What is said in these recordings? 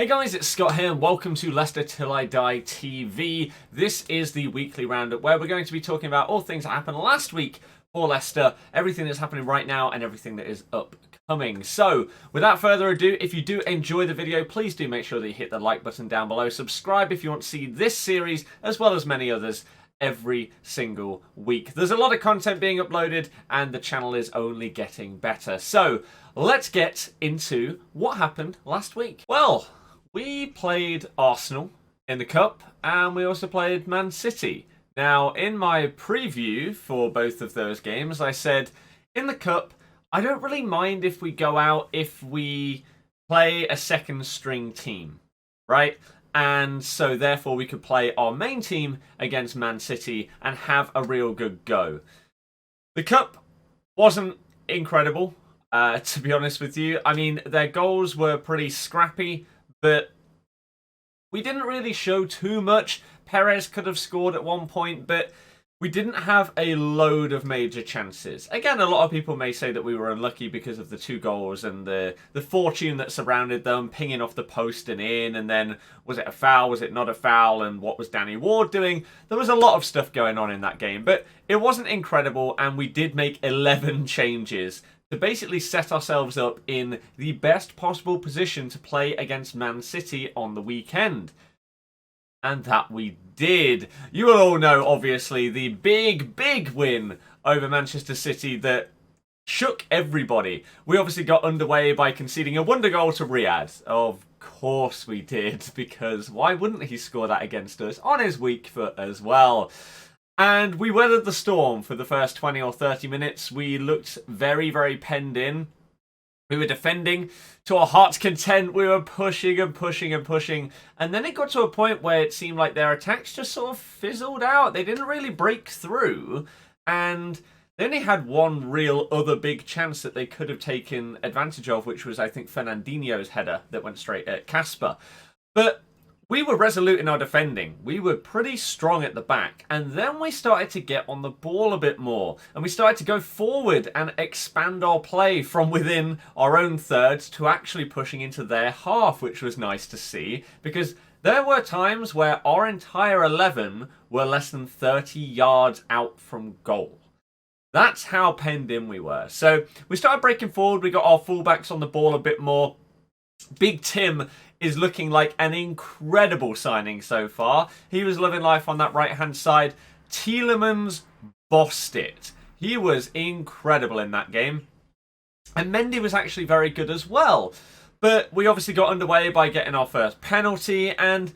Hey guys, it's Scott here and welcome to Leicester Till I Die TV. This is the weekly roundup where we're going to be talking about all things that happened last week for Leicester, everything that's happening right now and everything that is upcoming. So, without further ado, if you do enjoy the video, please do make sure that you hit the like button down below. Subscribe if you want to see this series as well as many others every single week. There's a lot of content being uploaded and the channel is only getting better. So, let's get into what happened last week. Well, we played Arsenal in the Cup and we also played Man City. Now, in my preview for both of those games, I said, in the Cup, I don't really mind if we go out if we play a second string team, right? And so therefore we could play our main team against Man City and have a real good go. The Cup wasn't incredible, to be honest with you. I mean, their goals were pretty scrappy, but we didn't really show too much. Perez could have scored at one point, but we didn't have a load of major chances. Again, a lot of people may say that we were unlucky because of the 2 goals and the fortune that surrounded them, pinging off the post and in, and then was it a foul, was it not a foul, and what was Danny Ward doing? There was a lot of stuff going on in that game, but it wasn't incredible, and we did make 11 changes to basically set ourselves up in the best possible position to play against Man City on the weekend. And that we did. You will all know, obviously, the big win over Manchester City that shook everybody. We obviously got underway by conceding a wonder goal to Riyad. Of course we did, because why wouldn't he score that against us on his weak foot as well? And we weathered the storm for the first 20 or 30 minutes. We looked very penned in. We were defending to our heart's content. We were pushing and pushing and pushing. And then it got to a point where it seemed like their attacks just sort of fizzled out. They didn't really break through. And they only had one real other big chance that they could have taken advantage of, which was, I think, Fernandinho's header that went straight at Casper. But we were resolute in our defending. We were pretty strong at the back. And then we started to get on the ball a bit more. And we started to go forward and expand our play from within our own third to actually pushing into their half, which was nice to see. Because there were times where our entire 11 were less than 30 yards out from goal. That's how penned in we were. So we started breaking forward. We got our fullbacks on the ball a bit more. Big Tim is looking like an incredible signing so far. He was living life on that right-hand side. Tielemans bossed it. He was incredible in that game. And Mendy was actually very good as well. But we obviously got underway by getting our first penalty, and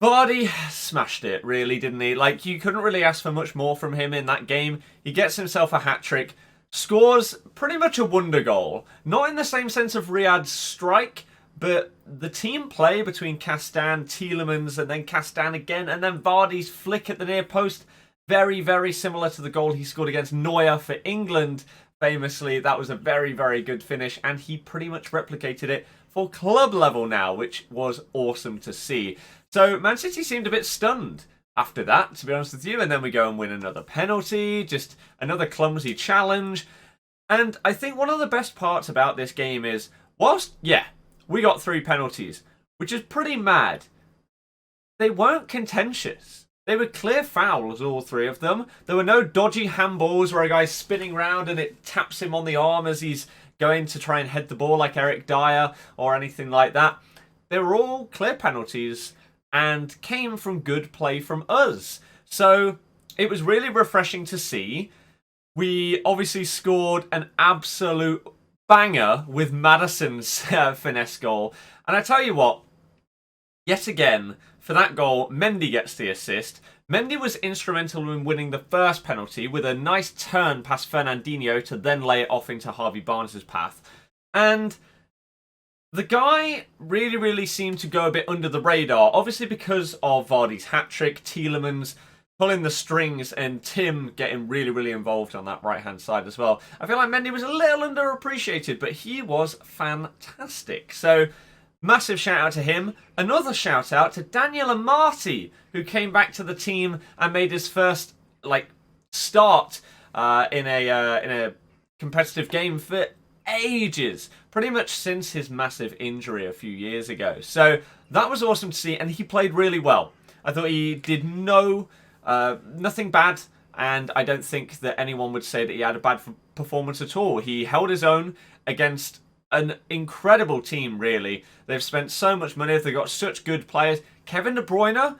Vardy smashed it, really, didn't he? Like, you couldn't really ask for much more from him in that game. He gets himself a hat-trick, scores pretty much a wonder goal. Not in the same sense of Riyad's strike, but the team play between Castan, Tielemans, and then Castan again, and then Vardy's flick at the near post, very similar to the goal he scored against Neuer for England. Famously, that was a very good finish, and he pretty much replicated it for club level now, which was awesome to see. So Man City seemed a bit stunned after that, to be honest with you, and then we go and win another penalty, just another clumsy challenge. And I think one of the best parts about this game is, whilst, yeah, we got 3 penalties, which is pretty mad, they weren't contentious. They were clear fouls, all 3 of them. There were no dodgy handballs where a guy's spinning round and it taps him on the arm as he's going to try and head the ball like Eric Dyer or anything like that. They were all clear penalties and came from good play from us. So it was really refreshing to see. We obviously scored an absolute banger with Maddison's finesse goal. And I tell you what, yet again, for that goal, Mendy gets the assist. Mendy was instrumental in winning the first penalty with a nice turn past Fernandinho to then lay it off into Harvey Barnes' path. And the guy really seemed to go a bit under the radar, obviously because of Vardy's hat-trick, Tielemans pulling the strings, and Tim getting really involved on that right-hand side as well. I feel like Mendy was a little underappreciated, but he was fantastic. So, massive shout-out to him. Another shout-out to Daniel Amati, who came back to the team and made his first, start in a competitive game for ages, pretty much since his massive injury a few years ago. So that was awesome to see, and he played really well. I thought he did nothing bad, and I don't think that anyone would say that he had a bad performance at all. He held his own against an incredible team, really. They've spent so much money, they've got such good players. Kevin De Bruyne,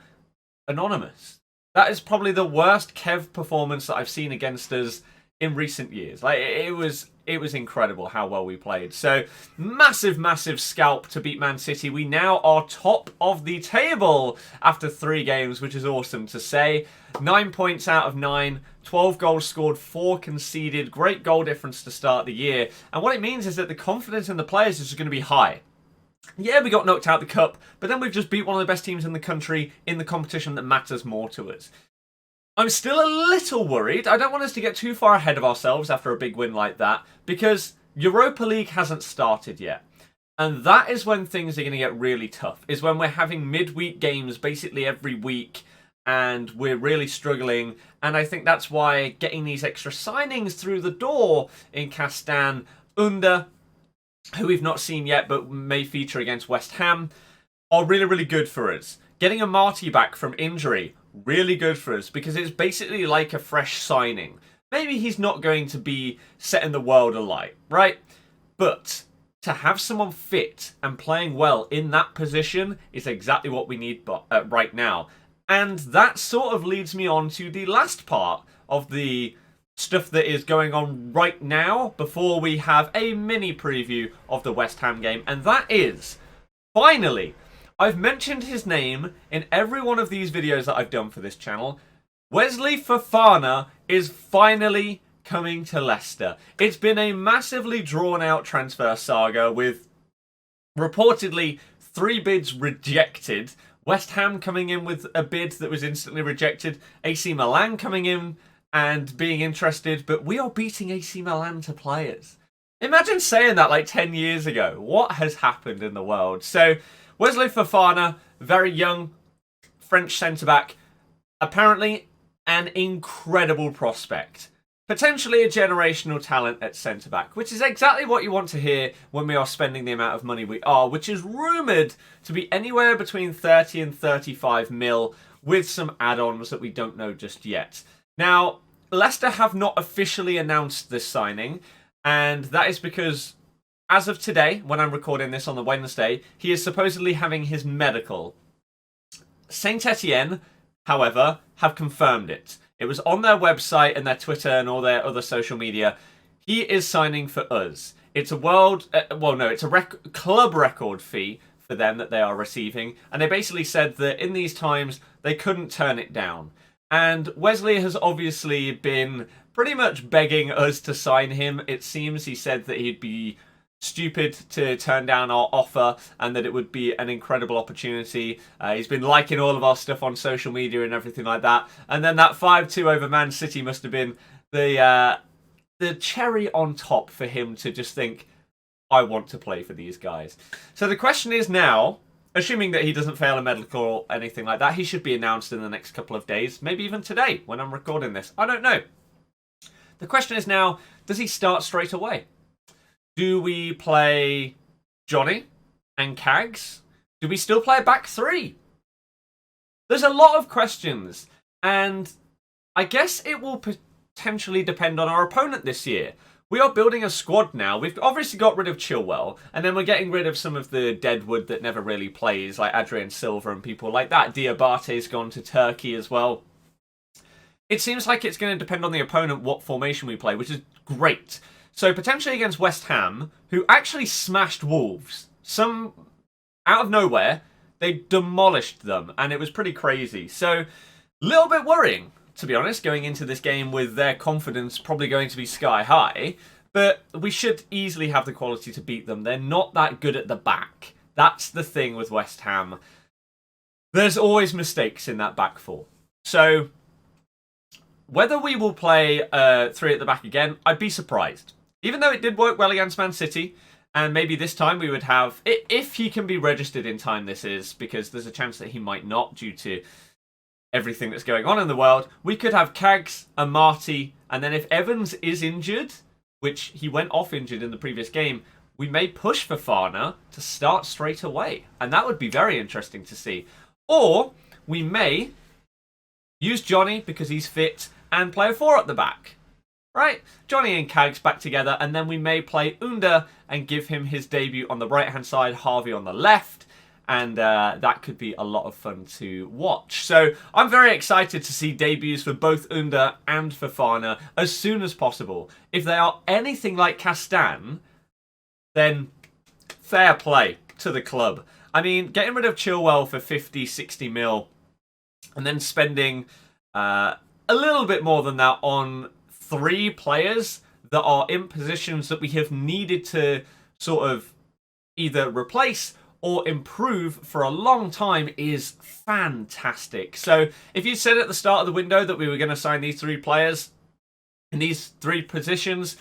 anonymous. That is probably the worst Kev performance that I've seen against us in recent years. Like, it was incredible how well we played. So, massive scalp to beat Man City. We now are top of the table after 3 games, which is awesome to say. 9 points out of 9, 12 goals scored, 4 conceded. Great goal difference to start the year. And what it means is that the confidence in the players is just going to be high. Yeah, we got knocked out the cup, but then we've just beat one of the best teams in the country in the competition that matters more to us. I'm still a little worried. I don't want us to get too far ahead of ourselves after a big win like that, because Europa League hasn't started yet. And that is when things are going to get really tough, is when we're having midweek games basically every week, and we're really struggling. And I think that's why getting these extra signings through the door in Castan, Under, who we've not seen yet but may feature against West Ham, are really good for us. Getting a Marty back from injury, really good for us, because it's basically like a fresh signing. Maybe he's not going to be setting the world alight, right? But to have someone fit and playing well in that position is exactly what we need right now. And that sort of leads me on to the last part of the stuff that is going on right now before we have a mini preview of the West Ham game. And that is, finally, I've mentioned his name in every one of these videos that I've done for this channel. Wesley Fofana is finally coming to Leicester. It's been a massively drawn out transfer saga with reportedly 3 bids rejected. West Ham coming in with a bid that was instantly rejected. AC Milan coming in and being interested, but we are beating AC Milan to players. Imagine saying that like 10 years ago. What has happened in the world? So, Wesley Fofana, very young French centre-back, apparently an incredible prospect. Potentially a generational talent at centre-back, which is exactly what you want to hear when we are spending the amount of money we are, which is rumoured to be anywhere between 30 and 35 mil, with some add-ons that we don't know just yet. Now, Leicester have not officially announced this signing, and that is because, as of today, when I'm recording this on the Wednesday, he is supposedly having his medical. Saint Etienne, however, have confirmed it. It was on their website and their Twitter and all their other social media. He is signing for us. It's a club record fee for them that they are receiving, and they basically said that in these times they couldn't turn it down. And Wesley has obviously been pretty much begging us to sign him. It seems he said that he'd be stupid to turn down our offer and that it would be an incredible opportunity. He's been liking all of our stuff on social media and everything like that. And then that 5-2 over Man City must have been the cherry on top for him to just think, I want to play for these guys. So the question is now, assuming that he doesn't fail a medical or anything like that, he should be announced in the next couple of days, maybe even today when I'm recording this. I don't know. The question is now, does he start straight away? Do we play Johnny and Cags? Do we still play a back 3? There's a lot of questions, and I guess it will potentially depend on our opponent this year. We are building a squad now. We've obviously got rid of Chilwell, and then we're getting rid of some of the deadwood that never really plays, like Adrian Silva and people like that. Diabate's gone to Turkey as well. It seems like it's going to depend on the opponent what formation we play, which is great. So potentially against West Ham, who actually smashed Wolves. Some out of nowhere, they demolished them, and it was pretty crazy. So, a little bit worrying, to be honest, going into this game with their confidence probably going to be sky high. But we should easily have the quality to beat them. They're not that good at the back. That's the thing with West Ham. There's always mistakes in that back four. So, whether we will play 3 at the back again, I'd be surprised. Even though it did work well against Man City, and maybe this time we would have, if he can be registered in time, this is, because there's a chance that he might not due to everything that's going on in the world, we could have Cags and Marty, and then if Evans is injured, which he went off injured in the previous game, we may push Fofana to start straight away. And that would be very interesting to see. Or we may use Johnny because he's fit and play a 4 at the back. Right? Johnny and Cags back together, and then we may play Under and give him his debut on the right-hand side, Harvey on the left. And that could be a lot of fun to watch. So I'm very excited to see debuts for both Under and Fofana as soon as possible. If they are anything like Castan, then fair play to the club. I mean, getting rid of Chilwell for 50, 60 mil and then spending a little bit more than that on 3 players that are in positions that we have needed to sort of either replace or improve for a long time is fantastic. So if you said at the start of the window that we were going to sign these 3 players in these 3 positions,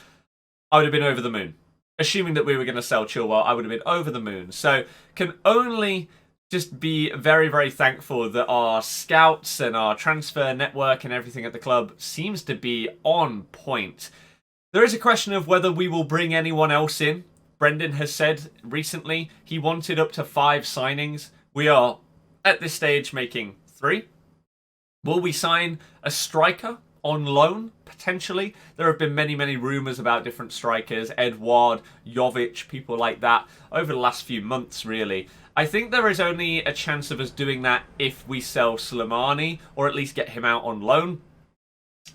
I would have been over the moon. Assuming that we were going to sell Chilwell, I would have been over the moon. So can only just be very, very thankful that our scouts and our transfer network and everything at the club seems to be on point. There is a question of whether we will bring anyone else in. Brendan has said recently he wanted up to 5 signings. We are, at this stage, making 3. Will we sign a striker on loan, potentially? There have been many, many rumours about different strikers, Edouard, Jovic, people like that, over the last few months, really. I think there is only a chance of us doing that if we sell Slimani, or at least get him out on loan.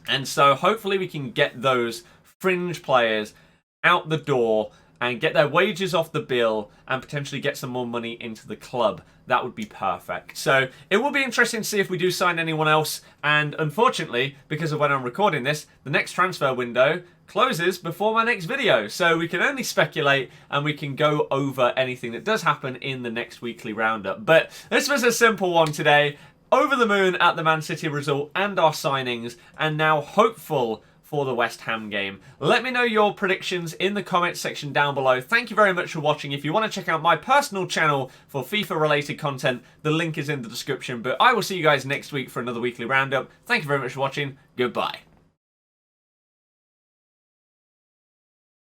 And so hopefully we can get those fringe players out the door and get their wages off the bill and potentially get some more money into the club. That would be perfect. So it will be interesting to see if we do sign anyone else. And unfortunately, because of when I'm recording this, the next transfer window closes before my next video. So we can only speculate and we can go over anything that does happen in the next weekly roundup. But this was a simple one today. Over the moon at the Man City result and our signings, and now hopeful for the West Ham game. Let me know your predictions in the comments section down below. Thank you very much for watching. If you want to check out my personal channel for FIFA related content, the link is in the description. But I will see you guys next week for another weekly roundup. Thank you very much for watching. Goodbye.